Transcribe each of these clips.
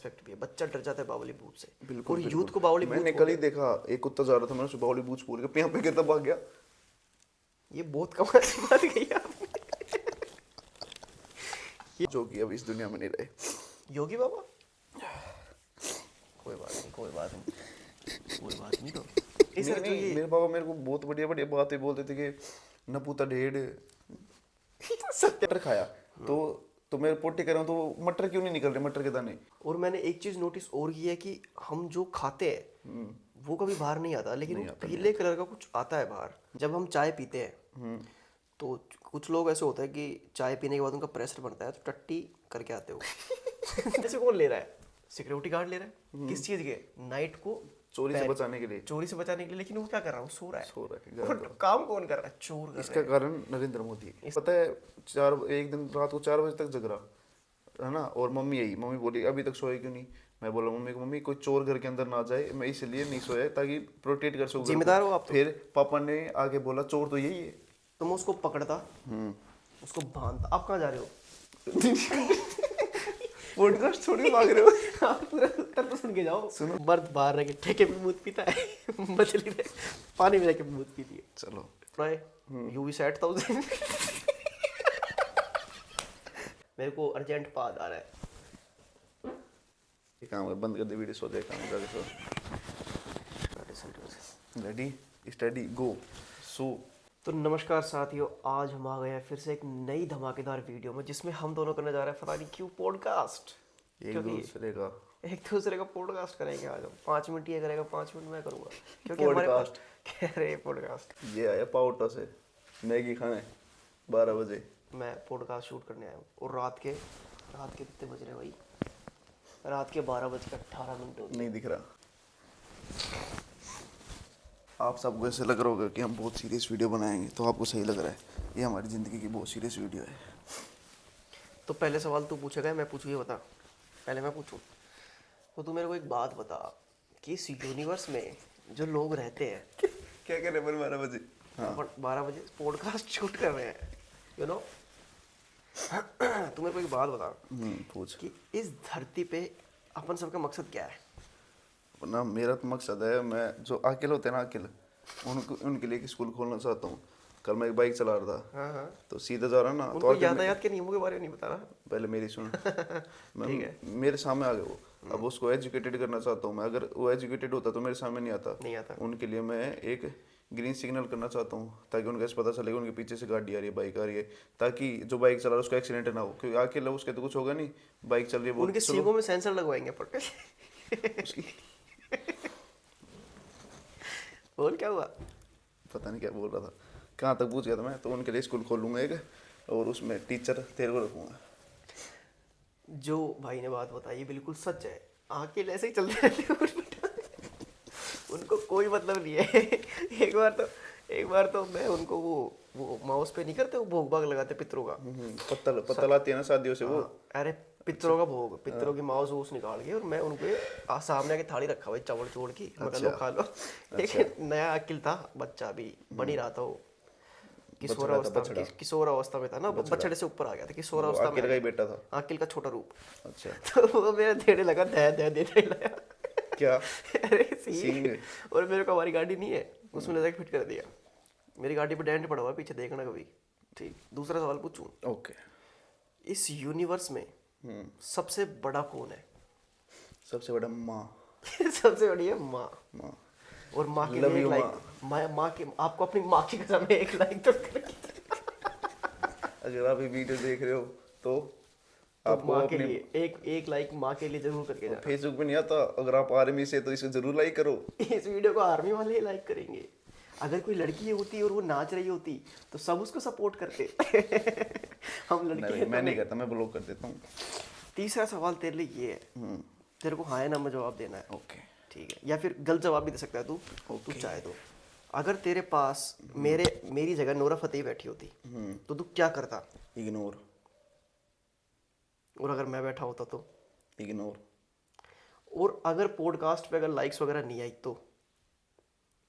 Effect भी है, बच्चा डर जाता है बावली भूत से। बिल्कुल, और बिल्कुल। यूथ को बावली भूत मैंने कल ही देखा, एक कुत्ता जा रहा था, मैंने उसे बावली बूझ बोल के यहाँ पे गिरता भाग गया। ये बहुत कमाल की बात कही आपने। जो कि अब इस दुनिया में नहीं रहे। योगी बाबा, कोई बात नहीं, कोई बात नहीं, कोई बात नहीं। तो नहीं सर जो नहीं, ये मेरे पापा मेरे को बहुत बढ़िया बढ़िया बातें बोलते थे कि नपूता ढेड़ मटर खाया तो मैं पोटी कर रहा हूँ तो मटर क्यों नहीं निकल रहे, मटर के दाने। और मैंने एक चीज नोटिस और की है कि हम जो खाते हैं वो कभी बाहर नहीं आता, लेकिन नहीं वो आता, पीले कलर का कुछ आता है बाहर। जब हम चाय पीते हैं तो कुछ लोग ऐसे होता है कि चाय पीने के बाद उनका प्रेशर बनता है तो टट्टी करके आते हो। जैसे कौन ले रहा है, सिक्योरिटी गार्ड ले रहा है, किस चीज के, नाइट को चोरी से बचाने के लिए। चोरी से बचाने के लिए। लेकिन वो क्या कर रहा है, वो सो रहा है। सो रहा है। और काम कौन कर रहा है, चोर कर रहा इसका है। कारण नरेंद्र मोदी पता है। एक दिन रात को 4 बजे तक जग रहा है ना, और मम्मी बोली अभी तक सोए क्यों नहीं। मैं बोला मम्मी को, मम्मी कोई चोर घर के अंदर ना जाए, मैं इसलिए नहीं सोया ताकि प्रोटेक्ट कर सकूं। जिम्मेदार हो आप तो। फिर पापा ने आगे बोला चोर तो यही है। तो मैं उसको पकड़ता, उसको बांधता। आप कहाँ जा रहे हो? पॉडकास्ट थोड़ी भाग रहे हो। आप पूरा उत्तर तो सुन के जाओ। सुनो, मर्द बाहर रह के ठेके पे मूत पीता है, मछली ने पानी में रह के मूत पीती है। चलो ट्राई यू वी सेट 1000। मेरे को अर्जेंट पाद आ रहा है। ये काम है, बंद कर दे वीडियो, सो जाए काम जाके सो। रेडी स्टडी गो सो। तो नमस्कार साथियों, आज हम आ गए हैं फिर से एक नई धमाकेदार वीडियो में, जिसमें हम दोनों करने जा रहे हैं पता नहीं क्यों पॉडकास्ट। एक दूसरे का पॉडकास्ट करेंगे आज हम। 5 मिनट ये करेगा, 5 मिनट मैं करूंगा, क्योंकि हमारे पास कह रहे पॉडकास्ट। ये आया पाउटा से मैगी खाने 12 बजे। मैं पॉडकास्ट शूट करने आया हूँ और रात के कितने बज रहे हैं भाई? रात के 12:18 हो गए। नहीं दिख रहा। आप सबको ऐसे लग रहा होगा कि हम बहुत सीरियस वीडियो बनाएंगे, तो आपको सही लग रहा है। ये हमारी ज़िंदगी की बहुत सीरियस वीडियो है। तो पहले सवाल तू पूछेगा, मैं पूछूँ? ये बता, पहले मैं पूछूँ। तो तू मेरे को एक बात बता कि इस यूनिवर्स में जो लोग रहते हैं क्या कर रहे हैं 12 बजे? हाँ 12 बजे पॉडकास्ट शूट कर रहे हैं, यू नो। तू मेरे को एक बात बता पूछ। कि इस धरती पे अपन सबका मकसद क्या है? ना मेरा तो मकसद है, मैं जो अकेले होते हैं ना, अकेले उनके लिए एक स्कूल खोलना चाहता हूँ। कल मैं एक बाइक चला रहा था, हाँ। तो सीधा जा रहा ना, तो उनको यातायात के नियमों के बारे में नहीं बता रहा। पहले मेरी सुन। ठीक है। मेरे सामने आ गए वो, अब उसको एजुकेटेड करना चाहता हूँ मैं। अगर वो एजुकेटेड होता तो मेरे सामने नहीं आता। उनके लिए मैं एक ग्रीन सिग्नल करना चाहता हूँ, ताकि उनको ऐसे पता चलेगा उनके पीछे से गाड़ी आ रही है, बाइक आ रही है, ताकि जो बाइक चला रहा है उसको एक्सीडेंट ना हो, क्योंकि अकेला उसके तो कुछ होगा नहीं, बाइक चल रही है। उनके सींगों में सेंसर लगवाएंगे पक्का। बोल क्या हुआ? पता नहीं क्या बोल रहा था, कहाँ तक पूछ गया था मैं। तो उनके लिए स्कूल खोलूंगा एक, और उसमें टीचर तेरे को रखूंगा। जो भाई ने बात बताई बिल्कुल सच है। अकेले ऐसे ही चलते रहते हैं कुछ बेटा। उनको कोई मतलब नहीं है। एक बार तो मैं उनको वो माउस पे नहीं करते, वो भोग भाग लगाते पितरों का। पत्तल आती है ना शादियों से, वो अरे पितरों का भोग, पितरों की माउस वूस निकाल के, और मैं उनको सामने आके थाली रखा भाई चावल चोड़ की, मैं लो खा लो। लेकिन नया अकिल था, बच्चा भी बन ही रहा था वो। किशोर अवस्था में था ना, बछड़े से ऊपर आ गया था, किशोर अवस्था में। अकिल का ही बेटा था, अकिल का छोटा रूप। अच्छा। तो वो मेरा देने लगा, दे क्या? अरे सिंह। और मेरे को हमारी गाड़ी नहीं है, उसमें ले जाके फिट कर दिया। मेरी गाड़ी पे डेंट पड़ा हुआ पीछे, देखना कभी। ठीक, दूसरा सवाल पूछूं? ओके। इस यूनिवर्स में सबसे बड़ा कौन है? सबसे बड़ा माँ। सबसे बड़ी है माँ। और माँ के लिए एक लाइक। माँ के, आपको अपनी माँ की कसम है, एक लाइक तो अगर आप ये वीडियो देख रहे हो तो आपको माँ के लिए एक लाइक माँ के लिए जरूर करके जाना। फेसबुक पे नहीं आता, अगर आप आर्मी से तो इसे जरूर लाइक करो। इस वीडियो को आर्मी वाले ही लाइक करेंगे। अगर कोई लड़की होती और वो नाच रही होती तो सब उसको सपोर्ट करते। हम लड़के मैं नहीं करता, मैं ब्लॉक कर देता हूँ। तीसरा सवाल तेरे लिए ये है, तेरे को हाँ या ना में जवाब देना है। ओके ठीक है, या फिर गलत जवाब भी दे सकता है तू चाहे तो। अगर तेरे पास मेरी जगह नोरा फतेही बैठी होती तो तू क्या करता? इग्नोर। और अगर मैं बैठा होता तो? इग्नोर। और अगर पॉडकास्ट पे अगर लाइक्स वगैरह नहीं आई तो?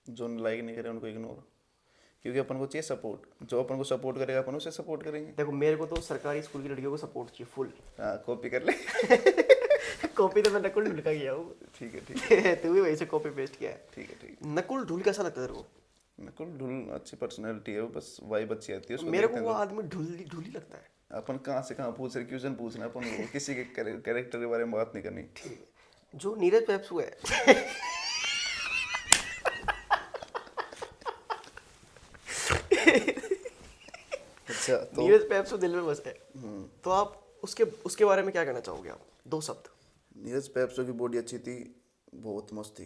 जो लाइक नहीं करे उनको इग्नोर, क्योंकि अपन को चाहिए सपोर्ट। जो अपन को सपोर्ट करेगा अपन उसे सपोर्ट करेंगे। देखो, मेरे को तो सरकारी स्कूल की लड़कियों को सपोर्ट चाहिए फुल। हाँ, कॉपी कर ले। कॉपी तो मैं नकुल ढुल का किया हूँ। ठीक है तू भी वही से कॉपी पेस्ट किया है। ठीक है। नकुल ढुल कैसा लगता है तेरे को? नकुल ढुल अच्छी पर्सनैलिटी है वो, बस वाइब अच्छी आती है उसको मेरे को देखते वो हैं आदमी ढुल ढुल ही लगता है। तो। अपन कहाँ से कहाँ पूछ रहे, क्वेश्चन पूछना है अपन को, किसी के कैरेक्टर के बारे में बात नहीं करनी। ठीक है। जो नीरज पेप्सू है अच्छा तो नीरज पेप्सू दिल में बसा है, तो आप उसके उसके बारे में क्या कहना चाहोगे आप? 2 शब्द। नीरज पेप्सो की बॉडी अच्छी थी, बहुत मस्त थी।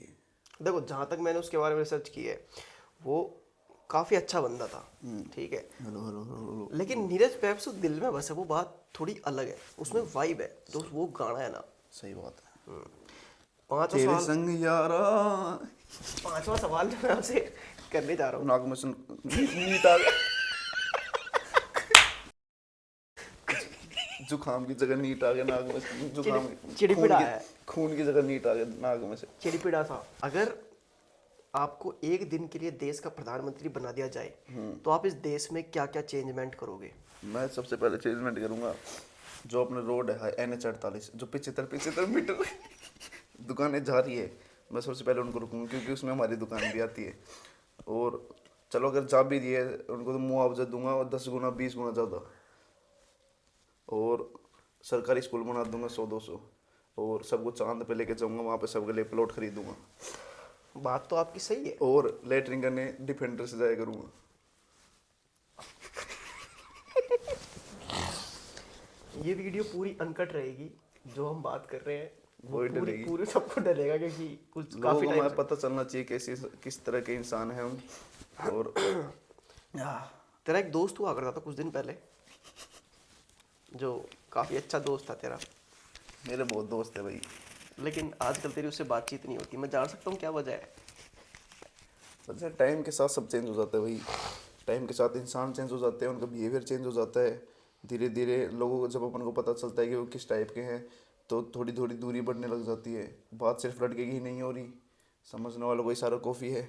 देखो जहाँ तक मैंने उसके बारे में रिसर्च की है, वो काफ़ी अच्छा बंदा था, ठीक है। Hello hello hello. लेकिन नीरज पेप्सू दिल में बस है, वो बात थोड़ी अलग है, उसमें वाइब है। तो वो गाना है ना, सही बात है। पांचवा तेरे सवाल, संग यारा, 5वां सवाल जो मैं आपसे करने जा रहा हूँ। नाक में सुन नीट आ गया। जुकाम की जगह नीट आ गया नाक में से, जुकाम चिड़चिड़ा है। खून की जगह नीट आ गया नाक में से। चिड़पिड़ा सा। अगर आपको एक दिन के लिए देश का प्रधानमंत्री बना दिया जाए, तो आप इस देश में क्या क्या चेंजमेंट करोगे? मैं सबसे पहले चेंजमेंट करूंगा, जो अपने रोड है NH 48 जो 75 मीटर दुकानें जा रही है, मैं सबसे पहले उनको रुकूंगा, क्योंकि उसमें हमारी दुकान भी आती है। और चलो अगर जा भी रही है उनको तो मुआवजा दूंगा, और 10 गुना 20 गुना ज़्यादा। और सरकारी स्कूल बना दूंगा 100-200, और सबको चांद पे लेके जाऊंगा, वहाँ पे सबके लिए प्लॉट खरीदूंगा। बात तो आपकी सही है। और लेटरिंग करने डिफेंडर से जाया करूंगा। ये वीडियो पूरी अनकट रहेगी, जो हम बात कर रहे हैं वो वही पूरी डलेगी। पूरी सबको डलेगा, क्योंकि कुछ लोगों काफी को टाइम हमें पता चलना चाहिए कैसे किस तरह के इंसान हैं हम। और तेरा एक दोस्त हुआ करता था कुछ दिन पहले, जो काफी अच्छा दोस्त था तेरा, मेरे बहुत दोस्त है भाई। लेकिन आजकल तेरी उससे बातचीत नहीं होती। मैं जान सकता हूँ क्या वजह है? अच्छा, टाइम के साथ सब चेंज हो जाता है भाई। टाइम के साथ इंसान चेंज हो जाते हैं, उनका बिहेवियर चेंज हो जाता है। धीरे धीरे लोगों को जब अपन को पता चलता है कि वो किस टाइप के हैं, तो थोड़ी थोड़ी दूरी बढ़ने लग जाती है। बात सिर्फ लड़के की ही नहीं हो रही, समझने वालों को इशारा कॉफ़ी है।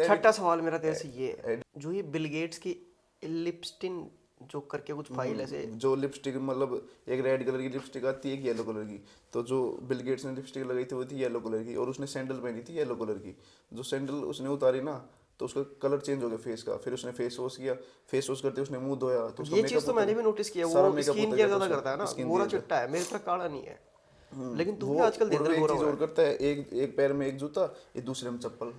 छठा सवाल मेरा तेरे से ये है, जो ये बिल गेट्स की लिपस्टिन जो करके कुछ फाइल ऐसे, जो लिपस्टिक, मतलब एक रेड कलर की लिपस्टिक आती है, एक येलो कलर की। तो जो बिल गेट्स ने लिपस्टिक लगाई थी वो थी येलो कलर की, और उसने सैंडल पहनी थी येलो कलर की। जो सैंडल उसने उतारी ना, तो उसका कलर चेंज हो गया फेस का। फिर उसने फेस वॉश किया, फेस वॉश करते उसने मुंह धोया, तो उसका ये मेकअप चीज तो मैंने भी नोटिस किया। सारा वो मेकअप स्किन उतर केयर गया था ज्यादा उसका, करता है ना, स्किन गोरा केयर। चिट्टा है, मेरी तरह काला नहीं है। लेकिन तू भी वो आजकल दिन और भर एक गोरा चीज हो और रहा है। करता है, एक पैर में एक जूता, ये दूसरे में चप्पल,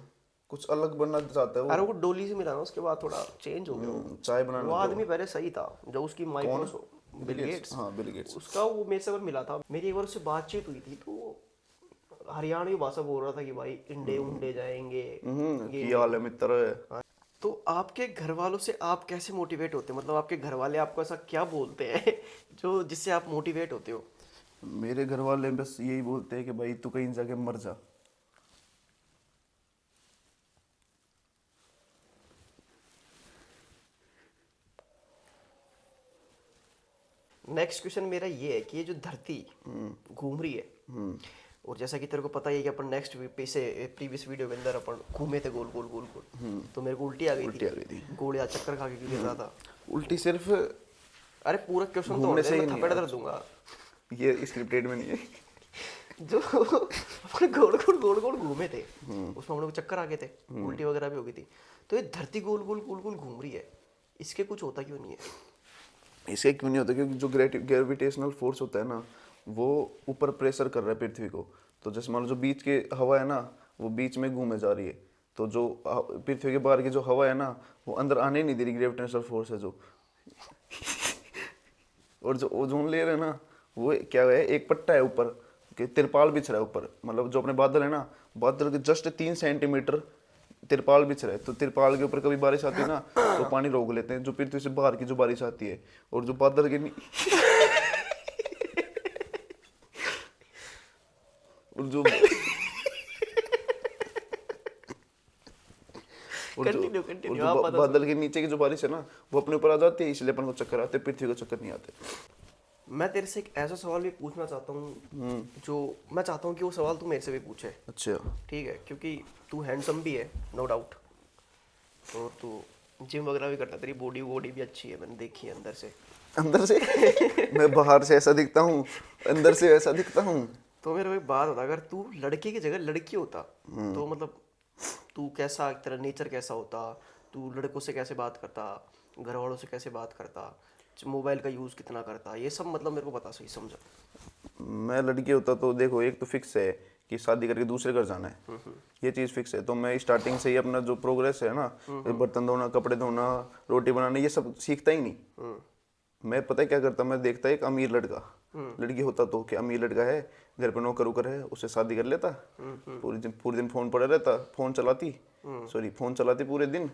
कुछ अलग बनना चाहता है अरे वो। वो डोली से मिला ना, उसके बाद थोड़ा चेंज हो गया वो। चाय बनाने वो लग गया आदमी पहले सही था, जो उसकी माइक्रोसॉफ्ट, बिल गेट्स, हाँ बिल गेट्स। उसका वो मेरे से मिला था। मेरी एक बार उससे बातचीत हुई थी, तो वो हरियाणवी भाषा बोल रहा था कि भाई इंडे उंडे जाएंगे, ये की हाल है मित्र। हाँ। तो आपके घर वालों से आप कैसे मोटिवेट होते हो? मतलब आपके घर वाले आपको ऐसा क्या बोलते हैं जो जिससे आप मोटिवेट होते हो? मेरे घर वाले बस यही बोलते हैं कि भाई तू कहीं जाके मर जा। नेक्स्ट क्वेश्चन मेरा ये है कि ये जो धरती घूम रही है, और जैसा कि तेरे को पता ही है कि अपन नेक्स्ट प्रीवियस वीडियो के अंदर अपन घूमे थे गोल गोल गोल गोल, तो मेरे को उल्टी आ गई थी। गोलियां चक्कर खा के गिर रहा था। उल्टी सिर्फ अरे पूरा क्वेश्चन तो घूमने से ही मैं नहीं थप्पड़ है। दर्द दूंगा। ये स्क्रिप्टेड में नहीं है। जो अपने गोल गोल घूमे थे, उसमें हम लोग चक्कर आ गए थे, उल्टी वगैरह भी हो गई थी। तो ये धरती गोल गोल गोल गोल घूम रही है, इसके कुछ होता क्यों नहीं है? इसके क्यों नहीं होता? क्योंकि जो ग्रेविटेशनल फोर्स होता है ना, वो ऊपर प्रेशर कर रहा है पृथ्वी को। तो जैसे मान लो जो बीच के हवा है ना, वो बीच में घूमे जा रही है। तो जो पृथ्वी के बाहर की जो हवा है ना, वो अंदर आने ही नहीं दे रही, ग्रेविटेशनल फोर्स है जो। और जो ओजोन लेयर है ना, वो क्या है, एक पट्टा है ऊपर, कि तिरपाल बिछ रहा है ऊपर। मतलब जो अपने बादल है ना, बादल के जस्ट 3 सेंटीमीटर तिरपाल बिछ रहा है। तो तिरपाल के ऊपर कभी बारिश आती है ना, तो पानी रोक लेते हैं, जो पृथ्वी से बाहर की जो बारिश आती है। और जो बादल के और जो बादल के नीचे की जो बारिश है ना, वो अपने ऊपर आ जाती है, इसलिए अपन को चक्कर आते हैं, पृथ्वी को चक्कर नहीं आते। मैं तेरे से एक ऐसा सवाल भी पूछना चाहता हूँ, जो मैं चाहता हूँ कि वो सवाल तू मेरे से भी पूछे। अच्छा ठीक है, क्योंकि तू हैंडसम भी है, नो डाउट, और तू जिम वगैरह भी करता है, तेरी बॉडी भी अच्छी है, मैंने देखी है अंदर से। अंदर से मैं बाहर से ऐसा दिखता हूँ, अंदर से ऐसा दिखता हूँ। तो मेरे को एक बात होता, अगर तू लड़के की जगह लड़की होता तो मतलब तू कैसा, तेरा नेचर कैसा होता, तू लड़कों से कैसे बात करता, घर वालों से कैसे बात करता, मोबाइल का यूज़ कितना करता, ये सब मतलब मेरे को बता, सही समझा। मैं लड़की होता तो देखो, एक तो फिक्स है कि शादी करके दूसरे घर जाना है, ये चीज़ फिक्स है। तो मैं स्टार्टिंग से ही अपना जो प्रोग्रेस है ना, बर्तन धोना, कपड़े धोना, रोटी बनाना, ये सब सीखता ही नहीं। मैं पता है क्या करता, मैं देखता एक अमीर लड़का, लड़की होता तो क्या अमीर लड़का है, घर पे नौकर उकर है, उससे शादी कर लेता। पूरे दिन फोन पड़ा रहता, फोन चलाती पूरे दिन।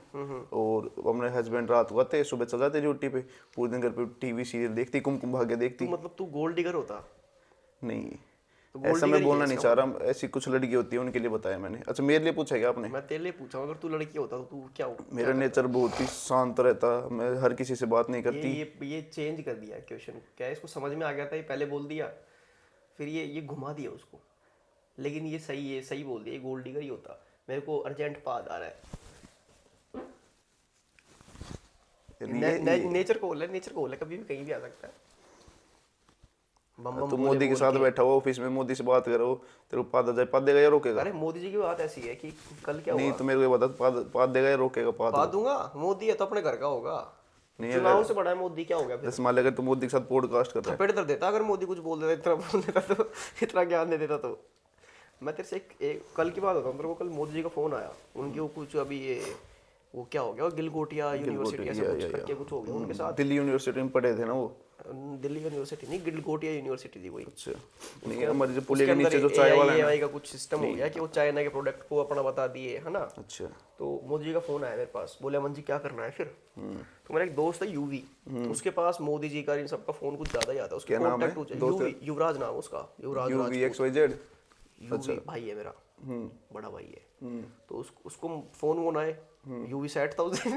और अपने हस्बैंड रात को आते, सुबह चल जाते ड्यूटी पे, पूरे दिन घर पे टीवी सीरियल देखती, कुमकुम भाग्य देखती। तू मतलब तू गोल्ड डिगर होता। नहीं, तो गोल्ड ऐसा डिगर मैं ही है बोलना नहीं इसका चाह मतलब। रहा, ऐसी कुछ लड़की होती है उनके लिए बताया मैंने। अच्छा, मेरे लिए पूछा क्या आपने? मैं तेरे लिए पूछा, अगर तू लड़की होता तो तू क्या मेरा नेचर बहुत ही शांत रहता, मैं हर किसी से बात नहीं ये करती। ये चेंज कर दिया क्वेश्चन, क्या है, इसको समझ में आ गया था, ये पहले बोल दिया, फिर ये घुमा दिया उसको। लेकिन ये सही बोल दिया, ये गोल्ड डिगर ही होता। मेरे को अर्जेंट पाद आ रहा है। नेचर को बोला कभी भी कहीं भी आ सकता है। बम बम तो बोले मोदी के बोल साथ के। बैठा हुआ ऑफिस में, मोदी से बात करो, तेरे को पाद आ जाए, पाद देगा या रोकेगा? अरे मोदी जी की बात ऐसी है कि कल क्या नहीं हुआ। तो मेरे को ये बता, पाद देगा या रोकेगा पाद पा को? दूंगा, मोदी है तो अपने घर का होगा। नहीं, चुनाव अगर से बड़ा है मोदी, क्या हो गया फिर। जैसे मान लिया अगर तू मोदी के साथ पॉडकास्ट कर रहा है। थपेड़ कर देता अगर मोदी कुछ बोल देता, इतना बोल देता तो, इतना ज्ञान दे देता तो। मैं तेरे से एक कल की बात होता हूँ, मेरे को कल मोदी जी का फोन आया, उनके वो कुछ अभी ये वो क्या हो गया, गिलगोटिया यूनिवर्सिटी ऐसा कुछ करके कुछ हो गया उनके साथ। दिल्ली यूनिवर्सिटी में पढ़े थे ना वो? दिल्ली यूनिवर्सिटी नहीं, गिलगोटिया यूनिवर्सिटी थी कोई। अच्छा, नहीं हमारे जो पुलिया उसके के अंदर नीचे जो चाय वाला है ना। AI का कुछ सिस्टम हो गया कि वो चाइना के प्रोडक्ट को अपना बता दिए, है ना। अच्छा। तो मोदी जी का फोन आया मेरे पास, बोले अमन जी क्या करना है फिर। तो मेरा एक दोस्त है यूवी, उसके पास मोदी जी का इन सबका फोन कुछ ज्यादा ही आता है, उसके क्या नाम है कॉन्टेक्ट दोस्त? यूवी, युवराज नाम है उसका, युवराज UVXYZ। यूवी भाई है मेरा, बड़ा भाई है। तो उसको फोन आए, यूवी सेट था उसे।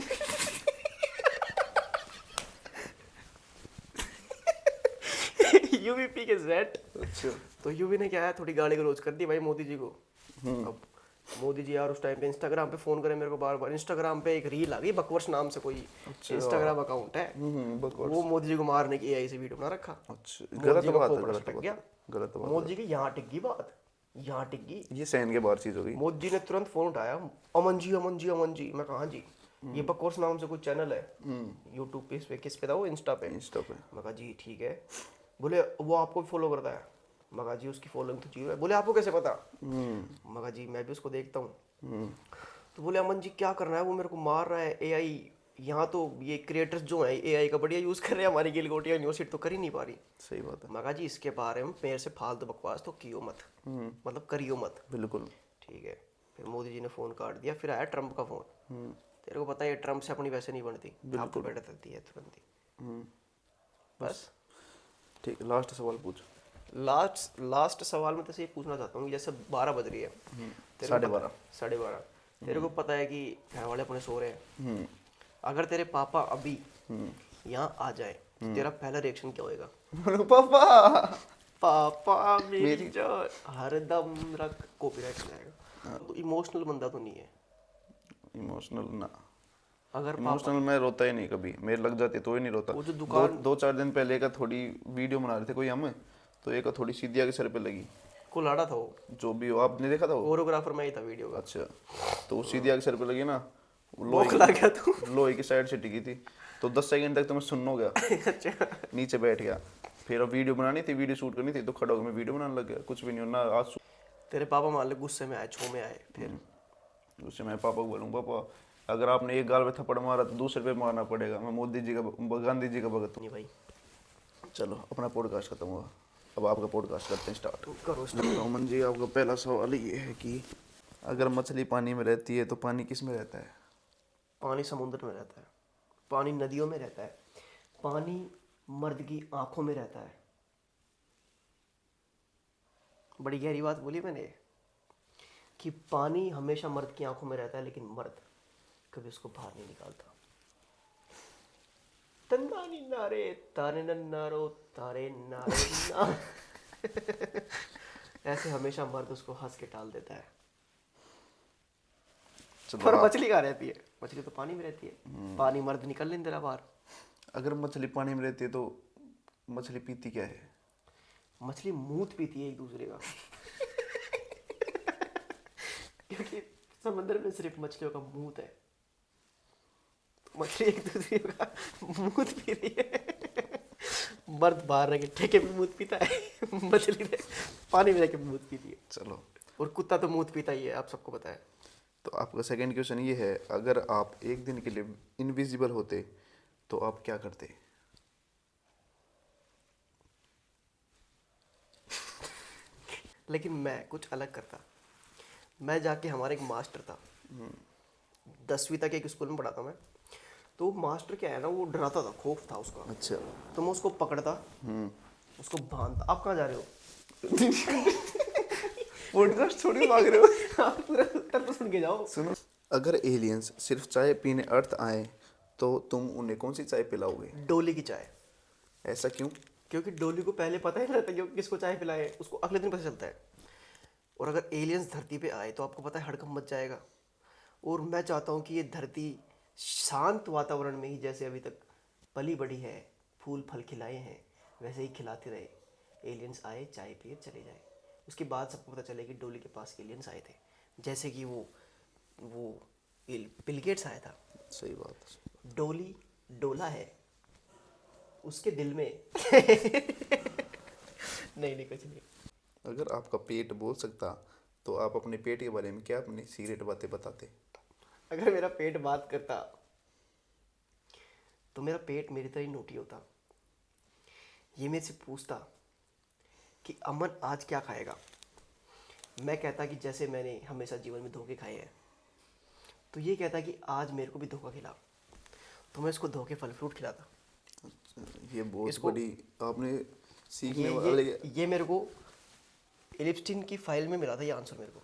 यूवीपी के सेट। अच्छा। तो यूवी ने क्या है, थोड़ी गाली गलौज कर दी भाई मोदी जी को। अब मोदी जी यार उस टाइम पे इंस्टाग्राम पे फोन करे मेरे को बार बार, इंस्टाग्राम पे एक रील आ गई, बकवर्स नाम से कोई इंस्टाग्राम अकाउंट है, बकवर्स। वो मोदी जी को मारने की AI से वीडियो बना रखा। अच्छा, मोदी गलत जी का बात है, खोपड़ा गलत सटक बात गया। है, गलत बात मोदी जी की यहाँ टिक गई बात, यहाँ टिक गई। है। ये सहन के बाहर चीज हो गई। मोदी जी ने तुरंत फोन उठाया, अमन जी अमन जी अमन जी। मैं कहा जी, ये बकवर्स नाम से कोई चैनल है यूट्यूब पे, इस पे किस पे था वो, इंस्टा पे। इंस्टा पे। मैं कहा जी ठीक है। बोले वो आपको भी फॉलो करता है। मैं कहा जी उसकी फॉलोइंग तो जीरो है। बोले आपको कैसे पता। मैं कहा जी मैं भी उसको देखता हूँ। तो बोले अमन जी क्या करना है, वो मेरे को मार रहा है AI। यहाँ तो ये क्रिएटर्स जो हैं AI का बढ़िया यूज़ कर रहे हैं, हमारी गिलगोटिया यूनिवर्सिटी तो कर ही नहीं पा रही। सही बात है। मैं कहा जी इसके बारे में मेरे से फालतू बकवास तो कियो मत, मतलब करियो मत। बिल्कुल। ठीक है। फिर मोदी जी ने फ़ोन काट दिया, फिर आया ट्रम्प का फ़ोन। तेरे को पता है ट्रम्प से अपनी वैसे नहीं बनती, आपको बैठा देती है तुरंत ही। बस ठीक है, लास्ट सवाल पूछ। लास्ट सवाल में तो ये पूछना चाहता हूँ, जैसे 12 बज रही है, 12:30 तेरे को पता है कि घर वाले अपने सो रहे हैं, अगर तेरे पापा अभी यहाँ आ जाए तो तेरा पहला रिएक्शन क्या होएगा? पापा। पापा मेरी जान, हरदम रख, कॉपीराइट जाएगा। तो इमोशनल बंदा तो नहीं है। इमोशनल ना, अगर इमोशनल मैं रोता ही नहीं कभी, मेरे लग जाती तो ही नहीं रोता। वो जो दुकान दो चार दिन पहले का थोड़ी वीडियो बना रहे थे कोई हम, तो एक थोड़ी सीधी आगे सर पे लगी। को लाड़ा था वो, जो भी हो, आपने देखा था वो? कोरियोग्राफर में ही था वीडियो का। अच्छा, तो वो सीधी आगे सर पे लगी ना, बोखला गया तू। लोहे की साइड से टिकी थी, तो 10 सेकंड तक तो मैं सुन हो गया। अच्छा, नीचे बैठ गया, फिर अब वीडियो बनानी थी, वीडियो शूट करनी थी, तो खड़ा होकर मैं वीडियो बनाने लग गया। कुछ भी नहीं होना आज। तेरे पापा मान ले गुस्से में आए, छो में आए, फिर उससे मैं पापा को बोलूँगा, पापा अगर आपने एक गाल पे थप्पड़ मारा तो दूसरे पे मारना पड़ेगा, मैं मोदी जी का, गांधी जी का भगत हूँ। नहीं भाई। चलो, अपना पॉडकास्ट खत्म हुआ, अब आपका पॉडकास्ट करते हैं स्टार्ट। करो रोमन जी, आपका पहला सवाल ये है कि अगर मछली पानी में रहती है तो पानी किस में रहता है? पानी समुद्र में रहता है, पानी नदियों में रहता है, पानी मर्द की आंखों में रहता है। बड़ी गहरी बात बोली मैंने कि पानी हमेशा मर्द की आंखों में रहता है, लेकिन मर्द कभी उसको बाहर नहीं निकालता। तन्नानी नारे तारे नन्नारो तारे नारे ना। ऐसे हमेशा मर्द उसको हंस के टाल देता है। पर मछली कहाँ रहती है? मछली तो पानी में रहती है, पानी मर्द निकल लेंगे तेरा बाहर। अगर मछली पानी में रहती है तो मछली पीती क्या है? मछली मूत पीती है एक दूसरे का। क्योंकि समंदर में सिर्फ मछलियों का मूत है, तो मछली एक दूसरे का मूत पी रही है। मर्द बाहर रह के ठेके में मूत पीता है, मछली पानी में जाके मूत पीती है। चलो, और कुत्ता तो मूत पीता ही है, आप सबको पता है। तो आपका सेकंड क्वेश्चन ये है, अगर आप एक दिन के लिए इनविजिबल होते तो आप क्या करते? लेकिन मैं कुछ अलग करता। मैं जाके, हमारा एक मास्टर था, 10वीं तक एक स्कूल में पढ़ा था मैं, तो मास्टर क्या है ना, वो डराता था, खौफ था उसका। अच्छा। तो मैं उसको पकड़ता, उसको बांधता। आप कहाँ जा रहे हो? पॉडकास्ट थोड़ी भाग रहे हो। आप पूरा उत्तर तो सुन के जाओ। सुनो, अगर एलियंस सिर्फ चाय पीने अर्थ आए तो तुम उन्हें कौन सी चाय पिलाओगे? डोली की चाय। ऐसा क्यों? क्योंकि डोली को पहले पता ही नहीं रहता कि किसको चाय पिलाए, उसको अगले दिन पता चलता है। और अगर एलियंस धरती पे आए तो आपको पता है हड़कंप मच जाएगा। और मैं चाहता हूँ कि ये धरती शांत वातावरण में ही, जैसे अभी तक पली बढ़ी है, फूल फल खिलाए हैं, वैसे ही खिलाते रहे। एलियंस आए, चाय पिए, चले जाए। उसके बाद सबको पता चले कि डोली के पास एलियंस आए थे, जैसे कि वो बिल गेट्स आया था। सही बात है। डोली डोला है उसके दिल में। नहीं कुछ नहीं। अगर आपका पेट बोल सकता तो आप अपने पेट के बारे में क्या अपनी सीक्रेट बातें बताते? अगर मेरा पेट बात करता तो मेरा पेट मेरी तरह ही नोटी होता। ये मेरे से पूछता कि अमन आज क्या खाएगा। मैं कहता कि जैसे मैंने हमेशा जीवन में धोखे खाए हैं, तो ये कहता कि आज मेरे को भी धोखा खिला, तो मैं इसको धोखे फल फ्रूट खिलाता। ये बहुत इसको- बड़ी आपने सीखने ये वाले। ये मेरे को एलिप्स्टीन की फाइल में मिला था, ये आंसर मेरे को,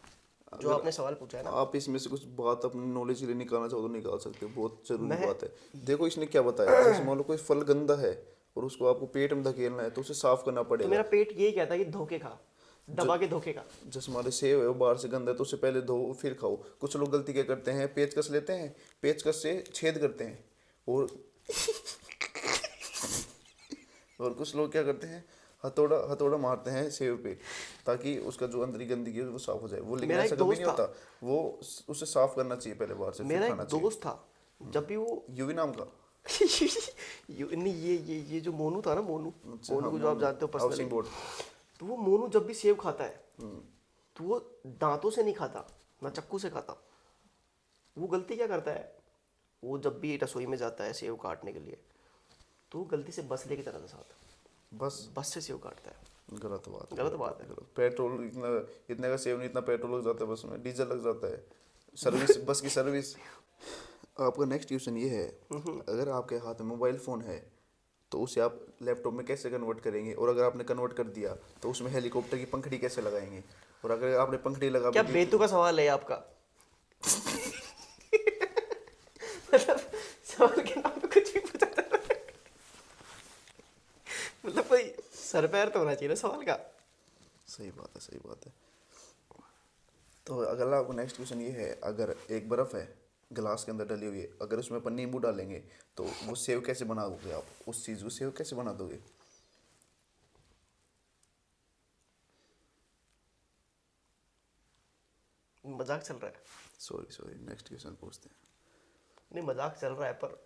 जो आपने सवाल पूछा है ना। आप इसमें से कुछ बात अपनी नॉलेज के लिए निकालना चाहो तो निकाल सकते हो, बहुत जरूरी मैं- बात है। देखो इसने क्या बताया, जैसे मान लो कोई फल गंदा है और उसको आपको पेट में धकेलना है तो उसे साफ करना तो पड़ेगा। मेरा पेट यही कहता है कि धोखे खा, दबा के धोखे खा। जैसे हमारे सेब है वो बाहर से गंदा है तो उससे पहले धो फिर खाओ। कुछ लोग गलती क्या करते हैं, पेचकस लेते हैं, पेचकस से छेद करते हैं, और और कुछ लोग क्या करते हैं, हथौड़ा हथौड़ा मारते हैं सेब पे ताकि उसका जो अंदर की गंदगी है वो साफ हो जाए। वो लेकिन मेरा ऐसा एक कभी दोस्त नहीं होता, वो उसे साफ करना चाहिए पहले बाहर से, फिर मेरा खाना एक चाहिए। दोस्त था, जब भी वो यूवी नाम का। नहीं, ये जो मोनू था ना, मोनू अच्छा, मोनू हाँ, को जो आप मोनू, जानते हो हाउसिंग पर्सनली, बोर्ड। तो वो मोनू जब भी सेब खाता है तो वो दांतों से नहीं खाता, ना चक्कू से खाता। वो गलती क्या करता है, वो जब भी रसोई में जाता है सेब काटने के लिए, तो वो गलती से बस लेके चला था साथ, बस से सेब काटता है। गलत बात है, गलत बात है। गलत। पेट्रोल इतना इतने का सेव नहीं, इतना पेट्रोल लग जाता है बस में, डीजल लग जाता है, सर्विस बस की सर्विस। आपका नेक्स्ट क्वेश्चन ये है, अगर आपके हाथ में मोबाइल फ़ोन है तो उसे आप लैपटॉप में कैसे कन्वर्ट करेंगे? और अगर आपने कन्वर्ट कर दिया तो उसमें हेलीकॉप्टर की पंखड़ी कैसे लगाएंगे? और अगर आपने पंखड़ी लगा क्या भी दी बेतु का सवाल है आपका? मतलब सवाल के नाम पे कुछ भी पूछा था। मतलब कोई सर पैर तो होना चाहिए ना सवाल का। सही बात है, सही बात है। तो अगला आपको नेक्स्ट क्वेश्चन ये है, अगर एक बर्फ़ है गिलास के अंदर डली हुई है, अगर उसमें अपन नींबू डालेंगे तो वो सेव कैसे बनाओगे आप? उस चीज़ को सेव कैसे बना दोगे? मजाक चल रहा है? सॉरी, नेक्स्ट क्वेश्चन पूछते हैं। नहीं, मजाक चल रहा है, पर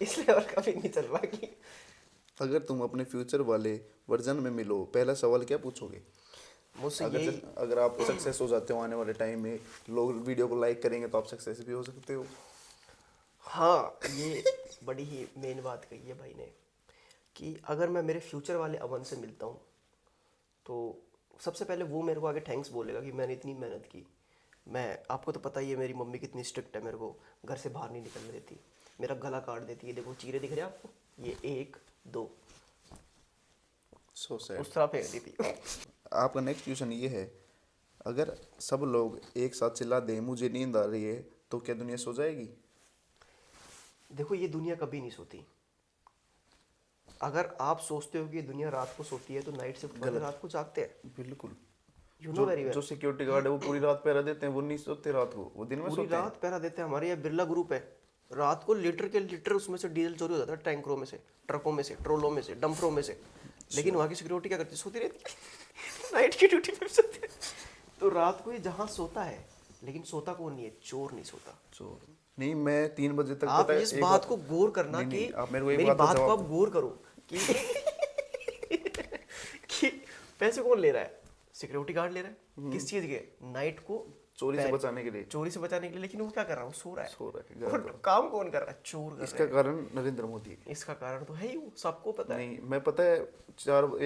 इस लेवल का भी नहीं चल रहा कि अगर तुम अपने फ्यूचर वाले वर्जन में मिलो, पहला सवाल क्या पूछोगे? मुझसे अगर यही। अगर आप सक्सेस हो जाते हो आने वाले टाइम में, लोग वीडियो को लाइक करेंगे तो आप सक्सेस भी हो सकते हो। हाँ, ये बड़ी ही मेन बात कही है भाई ने, कि अगर मैं मेरे फ्यूचर वाले अमन से मिलता हूँ तो सबसे पहले वो मेरे को आगे थैंक्स बोलेगा कि मैंने इतनी मेहनत की। मैं, आपको तो पता ही है मेरी मम्मी कितनी स्ट्रिक्ट है, मेरे को घर से बाहर नहीं निकलने देती, मेरा गला काट देती है। देखो चीरे दिख रहे हैं आपको, ये 1 2 सो सैड। उस तरह फेंक दी थी। आपका नेक्स्ट क्वेश्चन ये है, अगर सब लोग एक साथ चिल्ला दें मुझे नींद आ रही है तो क्या दुनिया सो जाएगी? देखो, ये दुनिया कभी नहीं सोती। अगर आप सोचते हो कि ये दुनिया रात को सोती है तो नाइट से पहले रात को जागते हैं। बिल्कुल। You know very well. जो सिक्योरिटी गार्ड है वो पूरी रात पहरा देते हैं, वो नहीं सोते रात को, वो दिन में पूरी सोते हैं। रात पहरा देते हैं। हमारे यहाँ बिरला ग्रुप है, रात को लीटर के लीटर उसमें से डीजल चोरी हो जाता है, टैंकरों में से, ट्रकों में से, ट्रोलों में से, डंपरों में से। लेकिन वहाँ की सिक्योरिटी क्या करती है, सोती रहती है नाइट की ड्यूटी पे सोती है। तो रात को ये जहाँ सोता है, लेकिन सोता कौन नहीं है, चोर नहीं सोता। चोर नहीं, मैं 3 बजे तक आप पता है इस एक बात को गौर करना नहीं कि नहीं, आप मेरे को एक मेरी बात का बात को जवाब आप दो। गौर करो कि कि पैसे कौन ले रहा है, सिक्योरिटी गार्ड ले रहा है, किस चीज के, नाइट को चोरी से बचाने के लिए। चोरी से बचाने के लिए। लेकिन वो क्या कर रहा है, वो सो रहा है। सो रहा है, और काम कौन कर रहा है, चोर कर इसका रहा कारण नरेंद्र मोदी है। है। इसका कारण तो है ही, वो सबको पता है। नहीं, मैं पता है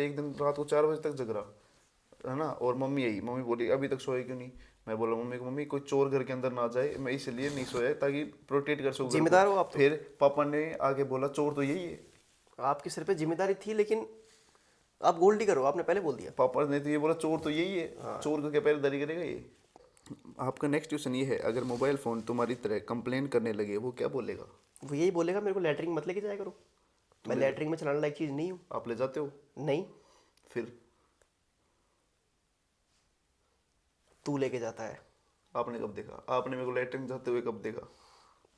एक दिन रात को 4 बजे तक जग रहा है ना, और मम्मी बोली अभी तक सोए क्यों नहीं। मैं बोला मम्मी को, मम्मी कोई चोर घर के अंदर ना जाए, मैं इसलिए नहीं सोया ताकि प्रोटेक्ट कर सकूं घर को। जिम्मेदार हो आप तो। फिर पापा ने आगे बोला चोर तो यही है। आपके सिर पे जिम्मेदारी थी, लेकिन आप गोल्डी करो, आपने पहले बोल दिया। पापा ने तो ये बोला चोर तो यही है, चोर को क्या पहरेदारी करेगा ये। आपका नेक्स्ट क्वेश्चन ये है, अगर मोबाइल फोन तुम्हारी तरह कंप्लेन करने लगे वो क्या बोलेगा? वो यही बोलेगा, मेरे को लैटरिन मत लेके जाया करो, मैं लैटरिन में चलाने लायक चीज नहीं हूँ। आप ले जाते हो? नहीं, फिर तू लेके जाता है। आपने कब देखा? आपने मेरे को लेटरिन जाते हुए कब देखा?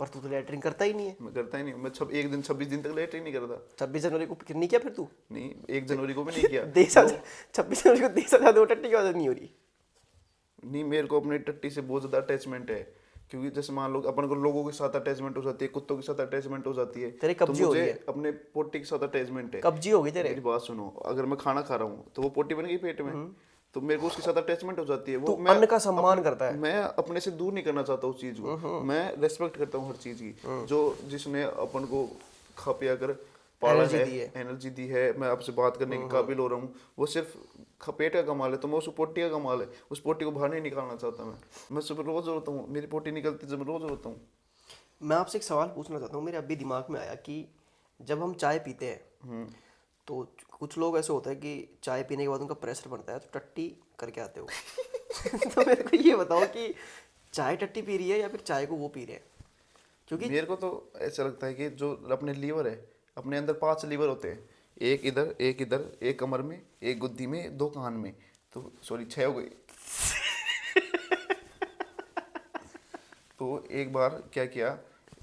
पर तू तो लैटरिन करता ही नहीं है। मैं करता ही नहीं, मैं एक दिन 26 दिन तक लेटरिन नहीं करता। 26 जनवरी को नहीं किया फिर तू? नहीं, 1 जनवरी को भी नहीं किया। देश आजाद 26 जनवरी को देश आजाद हो, टट्टी की आजाद नहीं हो रही। नहीं, मेरे को अपनी टट्टी से बहुत ज्यादा अटैचमेंट है, क्योंकि जैसे मान लो अपन को लोगों के साथ अटैचमेंट हो जाती है, कुत्तों के साथ अटैचमेंट हो जाती है। तेरे तो कब्जी हो मुझे गई है। अपने पोटी के साथ अटैचमेंट है। कब्जी हो गई तेरे। मेरी बात सुनो, अगर मैं खाना खा रहा हूँ तो वो पोटी बन गई पेट में, तो मेरे को उसके साथ अटैचमेंट हो जाती है। वो तू अन्न का सम्मान करता है। मैं अपने से दूर नहीं करना चाहता उस चीज को। मैं रेस्पेक्ट करता हूँ हर चीज की, जो जिसने अपन को खा पिया कर पाला एनर्जी है, दी है। एनर्जी दी है, मैं आपसे बात करने के काबिल हो रहा हूँ। वो सिर्फ पेट का कमाल है, तो मैं उस पोटी का कमाल है, उस पोटी को बाहर नहीं निकालना चाहता। मैं सुबह रोज रोता हूँ, मेरी पोटी निकलती जब मैं रोज रोता हूँ। मैं आपसे एक सवाल पूछना चाहता हूँ, मेरे अभी दिमाग में आया कि जब हम चाय पीते हैं तो कुछ लोग ऐसे होता है कि चाय पीने के बाद उनका प्रेशर बनता है, तो टट्टी करके आते हो तो मेरे को ये बताओ कि चाय टट्टी पी रही है या फिर चाय को वो पी रहे हैं? क्योंकि मेरे को तो ऐसा लगता है कि जो अपने लीवर है, अपने अंदर 5 लीवर होते हैं, एक इधर, एक इधर, एक कमर में, एक गुद्दी में, 2 कान में, तो सॉरी 6 हो गई। तो एक बार क्या किया,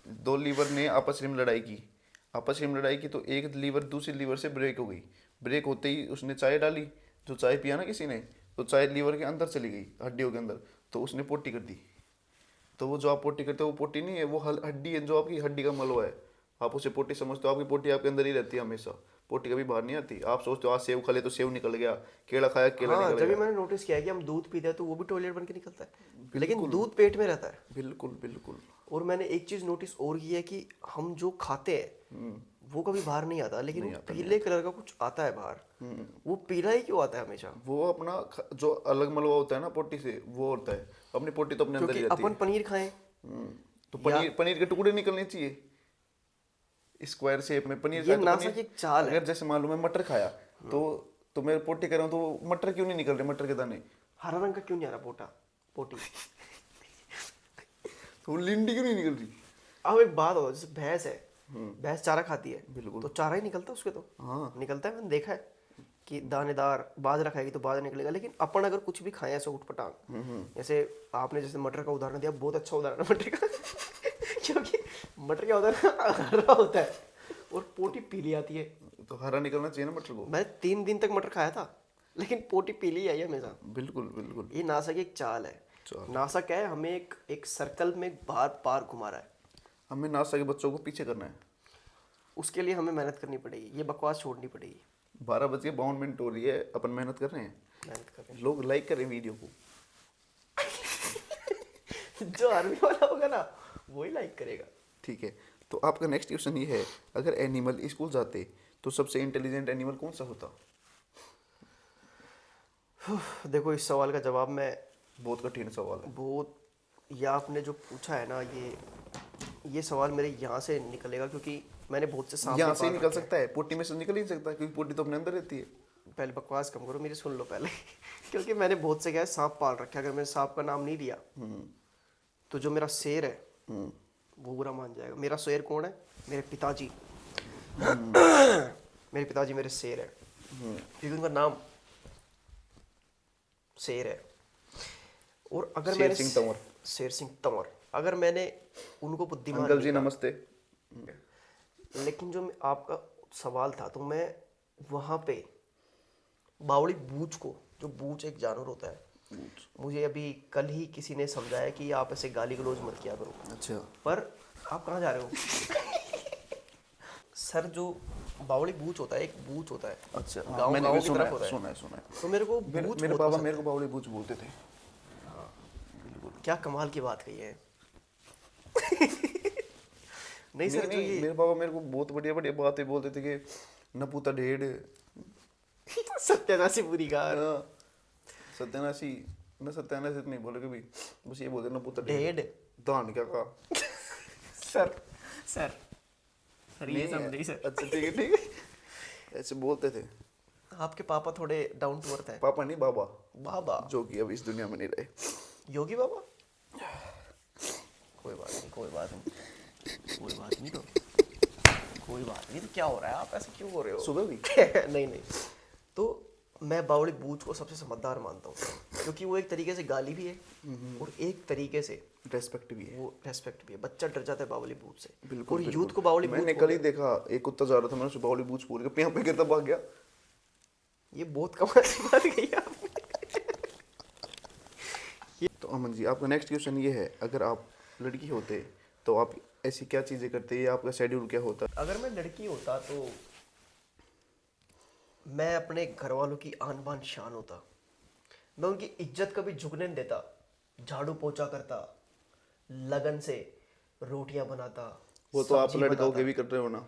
2 लीवर ने आपस में लड़ाई की, तो एक लीवर दूसरी लीवर से ब्रेक हो गई। ब्रेक होते ही उसने चाय डाली, जो चाय पिया ना किसी ने, तो चाय लीवर के अंदर चली गई, हड्डियों के अंदर, तो उसने पोटी कर दी। तो वो जो आप पोटी करते हो वो पोटी नहीं है, वो हड्डी है, जो आपकी हड्डी का मलबा है। आप उसे पोटी समझते हो, आपकी पोटी आपके अंदर ही रहती है हमेशा, पोटी कभी बाहर नहीं आती। आप सोचते हो आज सेव खा ले तो सेव निकल गया, केला खाया केला हाँ, निकल जब भी गया। मैंने नोटिस किया है कि हम दूध पीते हैं तो वो भी टॉयलेट बन के निकलता है, लेकिन दूध पेट में रहता है। बिल्कुल बिल्कुल। और मैंने एक चीज नोटिस और की है कि हम जो खाते हैं वो कभी बाहर नहीं आता, लेकिन वो पीले कलर का कुछ आता है बाहर। वो पीला ही क्यों आता है हमेशा? वो अपना जो अलग मलबा होता है ना पोटी से, वो होता है। अपनी पोटी तो अपने अंदर ही क्योंकि रहती है। अपन पनीर खाएं तो पनीर के टुकड़े निकलने चाहिए स्क्वायर शेप में। पनीर ये का तो नासा पनीर, की एक चाल है। अगर जैसे मान लो मैं मटर खाया तो मैं पोटी कर रहा हूँ, तो मटर क्यों नहीं निकल रहे, मटर के दाने? हरा रंग का क्यों नहीं आ रहा पोटी? तो लिंडी क्यों नहीं निकल रही? अब एक बात हो, जैसे भैंस है, भैंस चारा खाती है, बिल्कुल। तो चारा ही निकलता है उसके, तो हाँ। निकलता है, मैंने देखा है कि दानेदार बाजरा खाएगी तो बाजरा निकलेगा। लेकिन अपन अगर कुछ भी खाएं ऐसे उठपटांग, जैसे आपने जैसे मटर का उदाहरण दिया, बहुत अच्छा उदाहरण है मटर का क्योंकि मटर का उदाहरण हरा होता है और पोटी पीली आती है। तो हरा निकलना चाहिए ना मटर को। मैं 3 दिन तक मटर खाया था, लेकिन पोटी पीली आई है हमेशा। बिल्कुल बिल्कुल। ये नासा की एक चाल है। नासा क्या है, हमें एक सर्कल में बार बार घुमा रहा है। हमें नासा के बच्चों को पीछे करना है, उसके लिए हमें मेहनत करनी पड़ेगी, ये बकवास छोड़नी पड़ेगी। 12:52 हो रही है, अपन मेहनत कर रहे हैं, मेहनत कर रहे लोग लाइक करें वीडियो को। हैं। जो आर्मी वाला होगा ना वही लाइक करेगा। ठीक है, तो आपका नेक्स्ट क्वेश्चन ये है, अगर एनिमल स्कूल जाते तो सबसे इंटेलिजेंट एनिमल कौन सा होता? देखो, इस सवाल का जवाब मैं बहुत कठिन सवाल है। बहुत, या आपने जो पूछा है ना, ये सवाल मेरे यहाँ से निकलेगा, क्योंकि मैंने बहुत से सांप यहाँ भी से ही पाल निकल रखे हैं। सकता है, पोटी में से निकल ही नहीं सकता, क्योंकि पोटी तो अपने अंदर रहती है। पहले बकवास कम करो, मेरी सुन लो पहले क्योंकि मैंने बहुत से क्या है सांप पाल रखे हैं। अगर मैंने सांप का नाम नहीं लिया तो जो मेरा शेर है वो बुरा मान जाएगा। मेरा शेर कौन है? मेरे पिताजी। मेरे पिताजी मेरे शेर है, क्योंकि उनका नाम शेर है। और अगर मैंने शेर सिंह तंवर, अगर मैंने उनको बुद्धिमान अंकल जी नमस्ते। लेकिन जो आपका सवाल था, तो मैं वहाँ पे बावली बूच को, जो बूच एक जानवर होता है, मुझे अभी कल ही किसी ने समझाया कि आप ऐसे गाली गलौज मत किया करो। अच्छा, पर आप कहाँ जा रहे हो? सर, जो बावली बूच होता है, एक बूच होता है। अच्छा, गाँव मैंने गाँव भी की सुना तरफ होता है, है। सुना है, सुना है। तो मेरे को बूच मेरे बहुत पापा पसंद मेरे को है। बावली बूच बोलते थे। क्या कमाल की बात कही है। नहीं सर, जो नहीं, ये मेरे पापा मेरे को बहुत बढ़िया बढ़िया बातें बोलते थे कि नपूता ढेड़, सत्यानाशी बुरी कार, सत्यानाशी, न सत्यानाशी तो नहीं बोले कभी, बस ये बोलते नपूता ढेड़। ढेड़। दान क्या कहा? सर सर सर ये नहीं सब है। नहीं सर। अच्छा, ठीक है, ठीक है, ऐसे बोलते थे। आपके पापा थोड़े डाउन टू अर्थ है। पापा नहीं, बाबा, बाबा, जो कि अब इस दुनिया में नहीं रहे। योगी बाबा। कोई बात नहीं, कोई बात नहीं, कोई बात नहीं, तो कोई बात नहीं। तो क्या हो रहा है, आप ऐसे क्यों हो रहे हो? सुबह भी नहीं नहीं, तो मैं बावली बूच को सबसे समझदार मानता हूँ, क्योंकि वो एक तरीके से गाली भी है और एक तरीके से रेस्पेक्ट भी है। वो रेस्पेक्ट भी है। बच्चा डर जाता है बावली बूच से। बिल्कुल, और बिल्कुल। यूथ को बावली मैंने बूच कल ही देखा, एक कुत्ता जा रहा था, मैंने उसे बावली बूच बोल के यहाँ पे गिरता भाग गया। ये बहुत कमाल की बात कही आपने। तो अमन जी, आपका नेक्स्ट क्वेश्चन ये है, अगर आप लड़की होते तो आप ऐसी क्या चीजें करते, या आपका शेड्यूल क्या होता? अगर मैं लड़की होता तो मैं अपने घर वालों की आन बान शान होता। मैं उनकी इज्जत कभी झुकने नहीं देता। झाड़ू पोछा करता, लगन से रोटियां बनाता, वो तो आप सब्जी लड़का होके बनाता। भी कर रहे हो ना।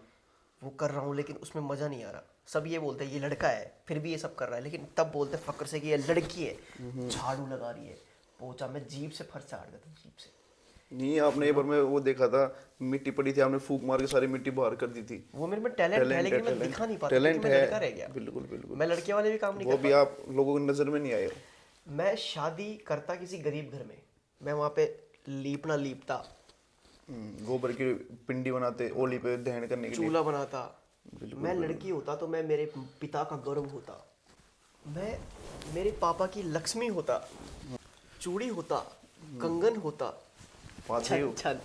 वो कर रहा हूँ, लेकिन उसमें मजा नहीं आ रहा। सब ये बोलते हैं ये लड़का है, फिर भी ये सब कर रहा है, लेकिन तब बोलते हैं फक्र से कि ये लड़की है, झाड़ू लगा रही है, पोछा। मैं जीभ से फर्श चाट देता हूँ, जीभ से। नहीं, आपने एक बार मैं वो देखा था, मिट्टी पड़ी थी, आपने फूक मार के सारी मिट्टी बाहर कर दी थी। वो मेरे में टैलेंट है, लेकिन मैं दिखा नहीं पाता, टैलेंट क्योंकि मैं है, लड़का रह गया। बिल्कुल बिल्कुल। मैं लड़के वाले भी काम नहीं वो कर भी आप लोगों की नजर में नहीं आए। मैं शादी करता किसी गरीब घर में, मैं वहाँ पे लीपता, गोबर की पिंडी बनाते ओली पे दहन करने के लिए। चूल्हा बनाता। मैं लड़की होता तो मैं मेरे पिता का गर्व होता। मैं मेरे पापा की लक्ष्मी होता, चूड़ी होता, कंगन होता, छन छन।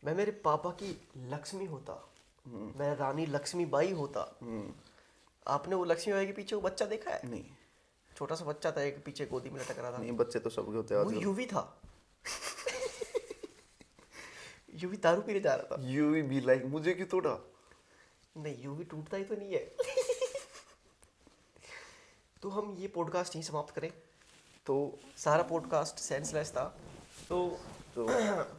मैं मेरे पापा की लक्ष्मी होता, मैं रानी लक्ष्मी बाई होता। आपने वो लक्ष्मी बाई के पीछे वो बच्चा देखा है? नहीं छोटा सा बच्चा था, एक पीछे गोदी में लटक रहा था। नहीं, बच्चे तो सबके होते हैं वो आजकल। यूवी था। यूवी दारू पीने जा रहा था। यूवी भी लाइक मुझे क्यों तोड़ा? नहीं, यूवी टूटता ही तो नहीं है। तो हम ये पॉडकास्ट यहीं समाप्त करें। तो सारा पॉडकास्ट सेंसलेस था। तो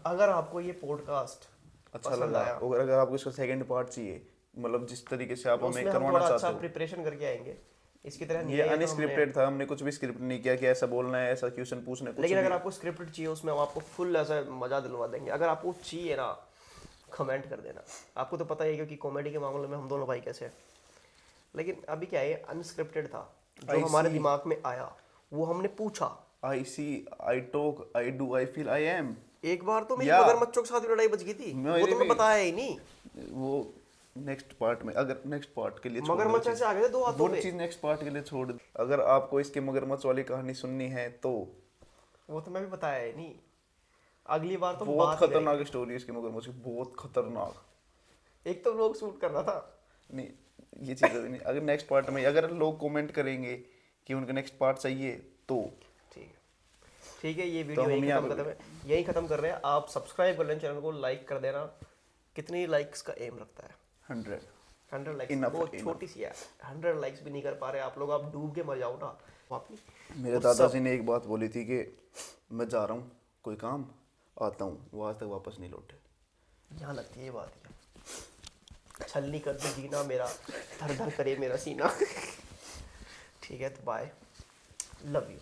अगर आपको ये पॉडकास्ट अच्छा लगा, और अगर आपको इसका सेकंड पार्ट चाहिए, मतलब जिस तरीके से आप हमें उसमें हम करवाना थोड़ा अच्छा चाहते हो, प्रिपरेशन करके आएंगे। इसकी तरह नहीं ये है तो अनस्क्रिप्टेड था, हमने कुछ भी स्क्रिप्ट नहीं किया कि ऐसा बोलना है, ऐसा क्वेश्चन पूछना है, कुछ लेकिन भी। अगर आपको स्क्रिप्टेड चाहिए, उसमें हम आपको फुल ऐसा मजा दिलवा देंगे। अगर आपको चाहिए ना, कमेंट कर देना। आपको तो पता ही है, क्योंकि कॉमेडी के मामले में हम दोनों भाई कैसे हैं। लेकिन अभी क्या है, अनस्क्रिप्टेड था, जो हमारे दिमाग में आया वो हमने पूछा। I see, I talk, I do, I feel, I am। एक बार तो मेरी या। मगरमच्छों के साथ भी लड़ाई बच गई थी, वो तो मैं बताया ही नहीं। वो नेक्स्ट पार्ट में, अगर नेक्स्ट पार्ट के लिए छोड़ दो मगरमच्छ चीज़। ऐसे आ गए थे दो हाथों वो पे। चीज़ नेक्स्ट पार्ट के लिए छोड़ दो। अगर आपको इसके मगरमच्छ वाली कहानी सुननी है तो वो तो मैं भी बताया ही नहीं। अगली बार तो बहुत बात ही खतरनाक स्टोरी है इसकी मगरमच्छ की, बहुत खतरनाक। रहेगी। एक तो लोग शूट कर रहा था। नहीं, ये चीज़ नहीं। अगर नेक्स्ट पार्ट में अगर लोग कमेंट करेंगे कि उनका नेक्स्ट पार्ट चाहिए तो ठीक है, ठीक है, ये तो वीडियो हम यहीं यहाँ खत्म पे करते हैं, यहीं खत्म कर रहे हैं। आप सब्सक्राइब कर लेना चैनल को, लाइक कर देना। कितनी लाइक्स का एम रखता है? 100 लाइक्स। Enough, बहुत enough। छोटी सी है, 100 लाइक्स भी नहीं कर पा रहे आप लोग। आप डूब के मर जाओ ना वापस। मेरे दादाजी ने एक बात बोली थी कि मैं जा रहा हूँ कोई काम, आता हूँ, वो आज तक वापस नहीं लौटे। यहाँ लगती है ये बात, क्या छलनी कर दे जीना मेरा, धर धर करे मेरा सीना। ठीक है, तो बाय, लव यू।